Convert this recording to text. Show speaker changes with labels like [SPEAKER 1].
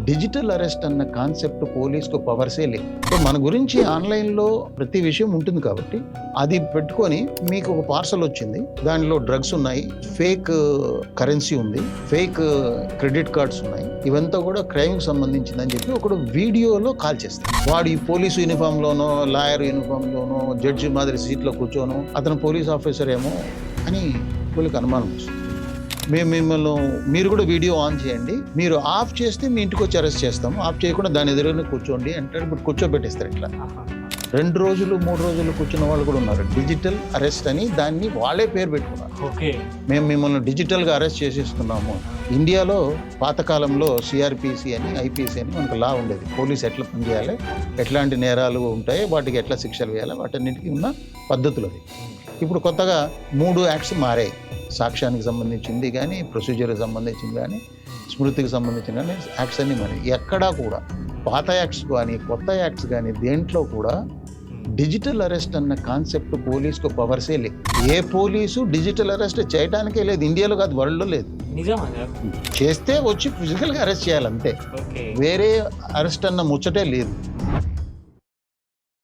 [SPEAKER 1] Digital arrest అన్న concept పోలీస్కు పవర్సే లేవు. So మన గురించి ఆన్లైన్లో ప్రతి విషయం ఉంటుంది కాబట్టి అది పెట్టుకొని మీకు ఒక పార్సల్ వచ్చింది, దానిలో డ్రగ్స్ ఉన్నాయి, ఫేక్ కరెన్సీ ఉంది, ఫేక్ క్రెడిట్ కార్డ్స్ ఉన్నాయి, ఇవంతా కూడా క్రైమ్కి సంబంధించిందని చెప్పి ఒకడు వీడియోలో కాల్ చేస్తాడు. వాడు ఈ పోలీసు యూనిఫామ్లోనో లాయర్ యూనిఫామ్లోనో జడ్జి మాదిరి సీట్లో కూర్చోనో అతను పోలీస్ ఆఫీసర్ ఏమో అని వీళ్ళకి అనుమానం వస్తుంది. మేము మిమ్మల్ని మీరు కూడా వీడియో ఆన్ చేయండి, మీరు ఆఫ్ చేస్తే మీ ఇంటికి వచ్చి అరెస్ట్ చేస్తాము, ఆఫ్ చేయకుండా దాని ఎదురుగానే కూర్చోండి అంటే ఇప్పుడు కూర్చోబెట్టేస్తారు. ఇట్లా 2 రోజులు 3 రోజులు కూర్చున్న వాళ్ళు కూడా ఉన్నారు. డిజిటల్ అరెస్ట్ అని దాన్ని వాళ్ళే పేరు పెట్టుకున్నారు. మేము మిమ్మల్ని డిజిటల్గా అరెస్ట్ చేసేస్తున్నాము. ఇండియాలో పాతకాలంలో సిఆర్పిసి అని ఐపీసీ అని మనకు లా ఉండేది. పోలీస్ ఎట్లా పనిచేయాలి, ఎట్లాంటి నేరాలు ఉంటాయి, వాటికి ఎట్లా శిక్షలు వేయాలి, వాటన్నిటికీ ఉన్న పద్ధతులు అవి. ఇప్పుడు కొత్తగా 3 యాక్ట్స్ మారాయి. సాక్ష్యానికి సంబంధించింది కానీ, ప్రొసీజర్కి సంబంధించింది కానీ, స్మృతికి సంబంధించిన కానీ యాక్ట్స్ అన్ని మరి ఎక్కడా కూడా పాత యాక్ట్స్ కానీ కొత్త యాక్ట్స్ కానీ దేంట్లో కూడా డిజిటల్ అరెస్ట్ అన్న కాన్సెప్ట్ పోలీస్కు పవర్సే లేదు. ఏ పోలీసు డిజిటల్ అరెస్ట్ చేయడానికే లేదు, ఇండియాలో కాదు వరల్డ్లో లేదు. చేస్తే వచ్చి ఫిజికల్గా అరెస్ట్ చేయాలంతే, వేరే అరెస్ట్ అన్న ముచ్చటే లేదు.